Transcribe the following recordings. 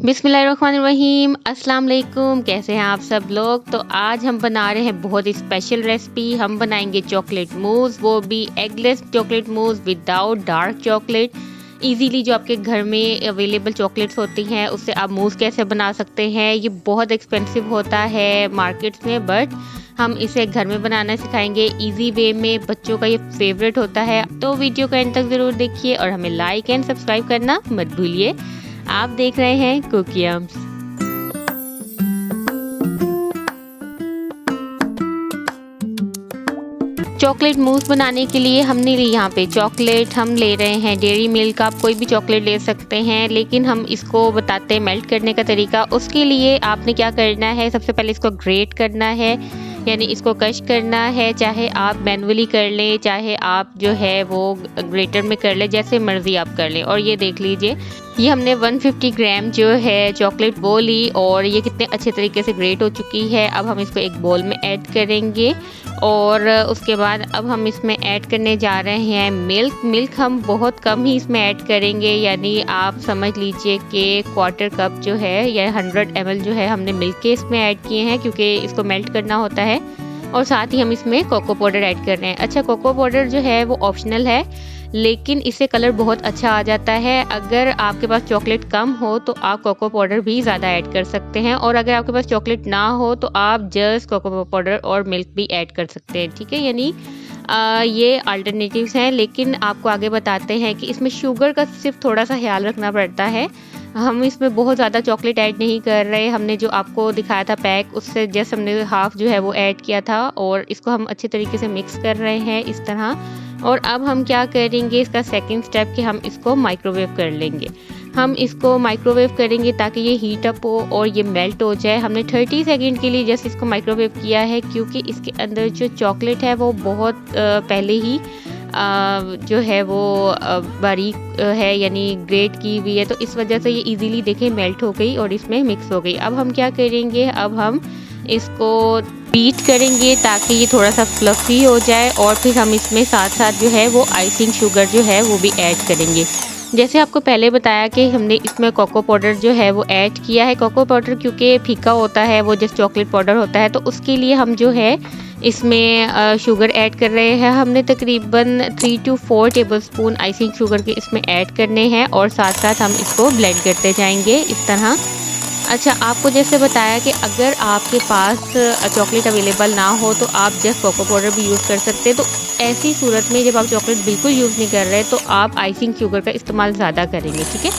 बिस्मिल्लाहिर्रहमानिर्रहीम, अस्सलाम वालेकुम। कैसे हैं आप सब लोग। तो आज हम बना रहे हैं बहुत ही स्पेशल रेसिपी। हम बनाएंगे चॉकलेट मूस, वो भी eggless chocolate mousse without dark chocolate. Easily जो आपके घर में अवेलेबल चॉकलेट्स होती हैं उससे आप मूस कैसे बना सकते हैं। ये बहुत एक्सपेंसिव होता है मार्केट्स में, बट हम इसे घर में बनाना सिखाएंगे इजी वे में। बच्चों का ये फेवरेट होता है। तो वीडियो को एंड तक ज़रूर देखिए और हमें लाइक एंड सब्सक्राइब करना मत भूलिए। आप देख रहे हैं कुकियम्स। चॉकलेट मूस बनाने के लिए हमने यहाँ पे चॉकलेट हम ले रहे हैं डेयरी मिल्क। आप कोई भी चॉकलेट ले सकते हैं, लेकिन हम इसको बताते हैं मेल्ट करने का तरीका। उसके लिए आपने क्या करना है, सबसे पहले इसको ग्रेट करना है, यानी इसको कश करना है। चाहे आप मैनुअली कर लें, चाहे आप जो है वो ग्रेटर में कर लें, जैसे मर्ज़ी आप कर लें। और ये देख लीजिए, ये हमने 150 ग्राम जो है चॉकलेट वो ली और ये कितने अच्छे तरीके से ग्रेट हो चुकी है। अब हम इसको एक बोल में ऐड करेंगे और उसके बाद अब हम इसमें ऐड करने जा रहे हैं मिल्क हम बहुत कम ही इसमें ऐड करेंगे, यानी आप समझ लीजिए कि क्वार्टर कप जो है या 100 ml जो है हमने मिल्क के इसमें ऐड किए हैं, क्योंकि इसको मेल्ट करना होता है। और साथ ही हम इसमें कोको पाउडर ऐड कर रहे हैं। अच्छा, कोको पाउडर जो है वो ऑप्शनल है, लेकिन इससे कलर बहुत अच्छा आ जाता है। अगर आपके पास चॉकलेट कम हो तो आप कोको पाउडर भी ज़्यादा ऐड कर सकते हैं, और अगर आपके पास चॉकलेट ना हो तो आप जस्ट कोको पाउडर और मिल्क भी ऐड कर सकते हैं। ठीक है, यानी ये अल्टरनेटिव्स हैं, लेकिन आपको आगे बताते हैं कि इसमें शुगर का सिर्फ थोड़ा सा ख्याल रखना पड़ता है। हम इसमें बहुत ज़्यादा चॉकलेट ऐड नहीं कर रहे। हमने जो आपको दिखाया था पैक, उससे जस्ट हमने हाफ जो है वो ऐड किया था और इसको हम अच्छे तरीके से मिक्स कर रहे हैं इस तरह। और अब हम क्या करेंगे, इसका सेकंड स्टेप कि हम इसको माइक्रोवेव कर लेंगे। हम इसको माइक्रोवेव करेंगे ताकि ये हीट अप हो और ये मेल्ट हो जाए। हमने 30 सेकंड के लिए जस्ट इसको माइक्रोवेव किया है, क्योंकि इसके अंदर जो चॉकलेट है वो बहुत पहले ही जो है वो बारीक है, यानी ग्रेट की हुई है। तो इस वजह से ये इजीली देखें मेल्ट हो गई और इसमें मिक्स हो गई। अब हम क्या करेंगे, अब हम इसको बीट करेंगे ताकि ये थोड़ा सा फ्लफी हो जाए, और फिर हम इसमें साथ साथ जो है वो आइसिंग शुगर जो है वो भी ऐड करेंगे। जैसे आपको पहले बताया कि हमने इसमें कोको पाउडर जो है वो ऐड किया है। कोको पाउडर क्योंकि फीका होता है, वो जैसे चॉकलेट पाउडर होता है, तो उसके लिए हम जो है इसमें शुगर ऐड कर रहे हैं। हमने तकरीबन 3 to 4 टेबलस्पून आइसिंग शुगर के इसमें ऐड करने हैं और साथ साथ हम इसको ब्लेंड करते जाएंगे इस तरह। अच्छा, आपको जैसे बताया कि अगर आपके पास चॉकलेट अवेलेबल ना हो तो आप जस्ट कोको पाउडर भी यूज़ कर सकते हैं। तो ऐसी सूरत में जब आप चॉकलेट बिल्कुल यूज़ नहीं कर रहे तो आप आइसिंग शुगर का इस्तेमाल ज़्यादा करेंगे। ठीक है,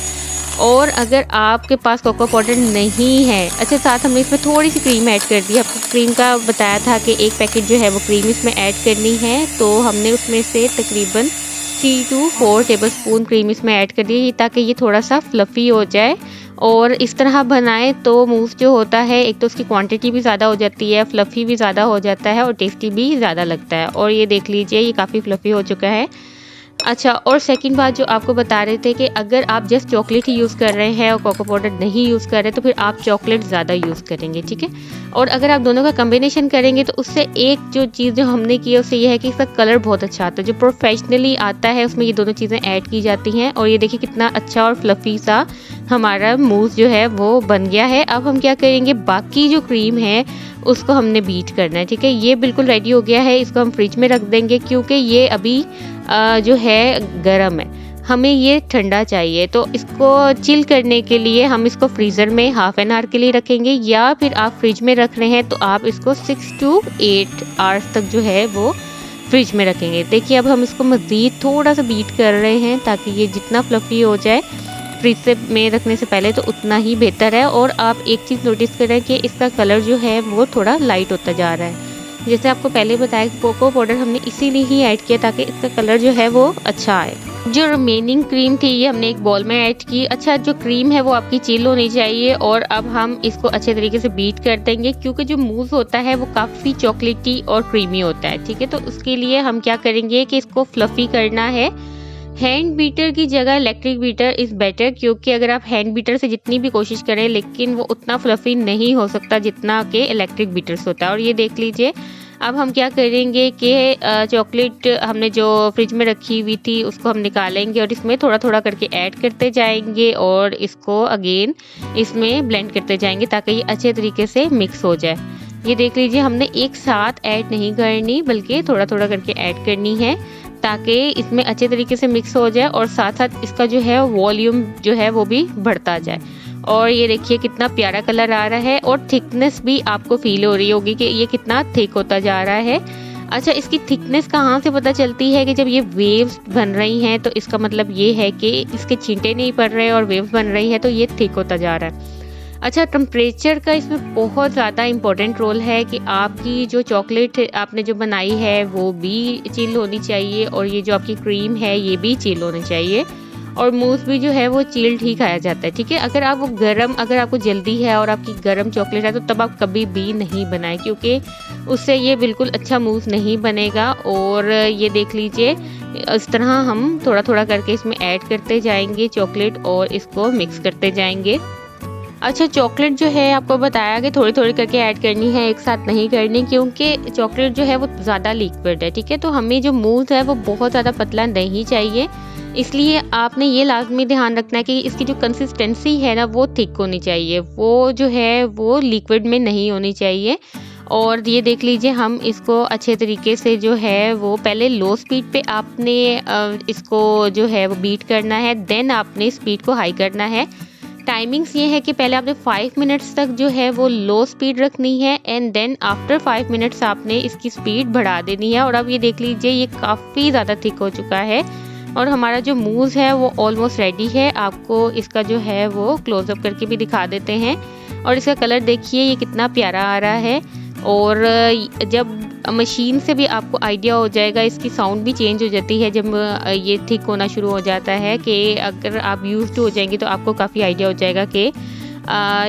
और अगर आपके पास कोको पाउडर नहीं है, अच्छा, साथ हमने इसमें थोड़ी सी क्रीम ऐड कर दी। आपको क्रीम का बताया था कि एक पैकेट जो है वो क्रीम इसमें ऐड करनी है, तो हमने उसमें से तकरीबन 3 to 4 टेबलस्पून क्रीम इसमें ऐड कर दी ताकि ये थोड़ा सा फ्लफ़ी हो जाए। और इस तरह बनाएं तो मूस जो होता है, एक तो उसकी क्वांटिटी भी ज़्यादा हो जाती है, फ्लफ़ी भी ज़्यादा हो जाता है और टेस्टी भी ज़्यादा लगता है। और ये देख लीजिए, ये काफ़ी फ्लफ़ी हो चुका है। अच्छा, और सेकंड बात जो आपको बता रहे थे कि अगर आप जस्ट चॉकलेट ही यूज़ कर रहे हैं और कोको पाउडर नहीं यूज़ कर रहे तो फिर आप चॉकलेट ज़्यादा यूज़ करेंगे। ठीक है, और अगर आप दोनों का कम्बिनेशन करेंगे तो उससे एक जो चीज़ जो हमने की है उससे यह है कि इसका कलर बहुत अच्छा आता है, जो प्रोफेशनली आता है उसमें ये दोनों चीज़ें ऐड की जाती हैं। और ये देखिए कितना अच्छा और फ्लफ़ी सा हमारा मूस जो है वो बन गया है। अब हम क्या करेंगे, बाकी जो क्रीम है उसको हमने बीट करना है। ठीक है, ये बिल्कुल रेडी हो गया है। इसको हम फ्रिज में रख देंगे क्योंकि ये अभी जो है गर्म है, हमें ये ठंडा चाहिए। तो इसको चिल करने के लिए हम इसको फ्रीज़र में हाफ एन आवर के लिए रखेंगे, या फिर आप फ्रिज में रख रहे हैं तो आप इसको 6 to 8 आवर्स तक जो है वो फ्रिज में रखेंगे। देखिए, अब हम इसको मज़ीद थोड़ा सा बीट कर रहे हैं ताकि ये जितना फ्लफ़ी हो जाए फ्रिज से में रखने से पहले तो उतना ही बेहतर है। और आप एक चीज़ नोटिस करें कि इसका कलर जो है वो थोड़ा लाइट होता जा रहा है। जैसे आपको पहले बताया कि कोको पाउडर हमने इसीलिए ही ऐड किया ताकि इसका कलर जो है वो अच्छा आए। जो रिमेनिंग क्रीम थी ये हमने एक बॉल में ऐड की। अच्छा, जो क्रीम है वो आपकी चिल होनी चाहिए। और अब हम इसको अच्छे तरीके से बीट कर देंगे, क्योंकि जो मूस होता है वो काफ़ी चॉकलेटी और क्रीमी होता है। ठीक है, तो उसके लिए हम क्या करेंगे कि इसको फ्लफ़ी करना है। हैंड बीटर की जगह इलेक्ट्रिक बीटर इज़ बेटर, क्योंकि अगर आप हैंड बीटर से जितनी भी कोशिश करें लेकिन वो उतना फ्लफ़ी नहीं हो सकता जितना कि इलेक्ट्रिक बीटर से होता है। और ये देख लीजिए, अब हम क्या करेंगे कि चॉकलेट हमने जो फ्रिज में रखी हुई थी उसको हम निकालेंगे और इसमें थोड़ा थोड़ा करके ऐड करते जाएंगे और इसको अगेन इसमें ब्लेंड करते जाएंगे ताकि ये अच्छे तरीके से मिक्स हो जाए। ये देख लीजिए, हमने एक साथ ऐड नहीं करनी बल्कि थोड़ा थोड़ा करके ऐड करनी है ताकि इसमें अच्छे तरीके से मिक्स हो जाए और साथ साथ इसका जो है वॉल्यूम जो है वो भी बढ़ता जाए। और ये देखिए कितना प्यारा कलर आ रहा है और थिकनेस भी आपको फील हो रही होगी कि ये कितना थिक होता जा रहा है। अच्छा, इसकी थिकनेस कहाँ से पता चलती है कि जब ये वेव्स बन रही हैं तो इसका मतलब ये है कि इसके छींटे नहीं पड़ रहे और वेव्स बन रही है तो ये थिक होता जा रहा है। अच्छा, टेम्परेचर का इसमें बहुत ज़्यादा इम्पोर्टेंट रोल है कि आपकी जो चॉकलेट आपने जो बनाई है वो भी चिल होनी चाहिए और ये जो आपकी क्रीम है ये भी चिल होनी चाहिए और मूस भी जो है वो चिल्ड ही खाया जाता है, ठीक है। अगर आपको जल्दी है और आपकी गरम चॉकलेट है तो तब आप कभी भी नहीं बनाएं क्योंकि उससे ये बिल्कुल अच्छा मूस नहीं बनेगा। और ये देख लीजिए, इस तरह हम थोड़ा थोड़ा करके इसमें ऐड करते जाएंगे चॉकलेट और इसको मिक्स करते जाएंगे। अच्छा, चॉकलेट जो है आपको बताया कि थोड़ी थोड़ी करके ऐड करनी है, एक साथ नहीं करनी क्योंकि चॉकलेट जो है वो ज़्यादा लिक्विड है, ठीक है। तो हमें जो मूस है वो बहुत ज़्यादा पतला नहीं चाहिए, इसलिए आपने ये लाजमी ध्यान रखना है कि इसकी जो कंसिस्टेंसी है ना वो थिक होनी चाहिए, वो जो है वो लिक्विड में नहीं होनी चाहिए। और ये देख लीजिए, हम इसको अच्छे तरीके से जो है वो पहले लो स्पीड पे आपने इसको जो है वो बीट करना है, देन आपने स्पीड को हाई करना है। टाइमिंग्स ये है कि पहले आपने 5 मिनट्स तक जो है वो लो स्पीड रखनी है एंड देन आफ्टर 5 मिनट्स आपने इसकी स्पीड बढ़ा देनी है। और अब ये देख लीजिए, ये काफ़ी ज़्यादा थिक हो चुका है और हमारा जो मूस है वो ऑलमोस्ट रेडी है। आपको इसका जो है वो क्लोजअप करके भी दिखा देते हैं और इसका कलर देखिए ये कितना प्यारा आ रहा है। और जब मशीन से भी आपको आइडिया हो जाएगा, इसकी साउंड भी चेंज हो जाती है जब ये थिक होना शुरू हो जाता है कि अगर आप यूज्ड हो जाएंगे तो आपको काफ़ी आइडिया हो जाएगा कि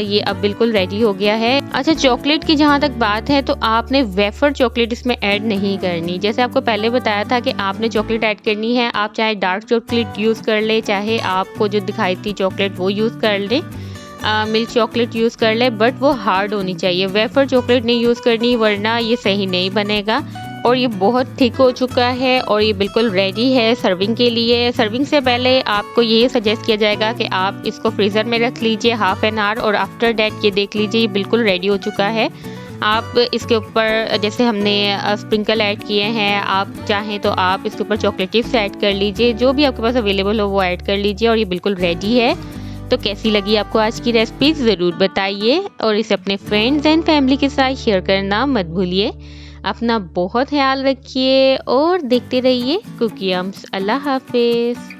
ये अब बिल्कुल रेडी हो गया है। अच्छा, चॉकलेट की जहाँ तक बात है तो आपने वेफर चॉकलेट इसमें ऐड नहीं करनी। जैसे आपको पहले बताया था कि आपने चॉकलेट ऐड करनी है, आप चाहे डार्क चॉकलेट यूज़ कर ले, चाहे आपको जो दिखाई थी चॉकलेट वो यूज़ कर लें, मिल्क चॉकलेट यूज़ कर ले, बट वो हार्ड होनी चाहिए। वेफर चॉकलेट नहीं यूज़ करनी वरना ये सही नहीं बनेगा। और ये बहुत थिक हो चुका है और ये बिल्कुल रेडी है सर्विंग के लिए। सर्विंग से पहले आपको ये सजेस्ट किया जाएगा कि आप इसको फ्रीज़र में रख लीजिए हाफ एन आवर और आफ्टर डैट ये देख लीजिए ये बिल्कुल रेडी हो चुका है। आप इसके ऊपर जैसे हमने स्प्रिंकल ऐड किए हैं, आप चाहें तो आप इसके ऊपर चॉकलेट चिप्स ऐड कर लीजिए, जो भी आपके पास अवेलेबल हो वो ऐड कर लीजिए और ये बिल्कुल रेडी है। तो कैसी लगी आपको आज की रेसिपी ज़रूर बताइए और इसे अपने फ्रेंड्स एंड फैमिली के साथ शेयर करना मत भूलिए। अपना बहुत ख्याल रखिए और देखते रहिए कुकी अम्स। अल्लाह हाफिज़।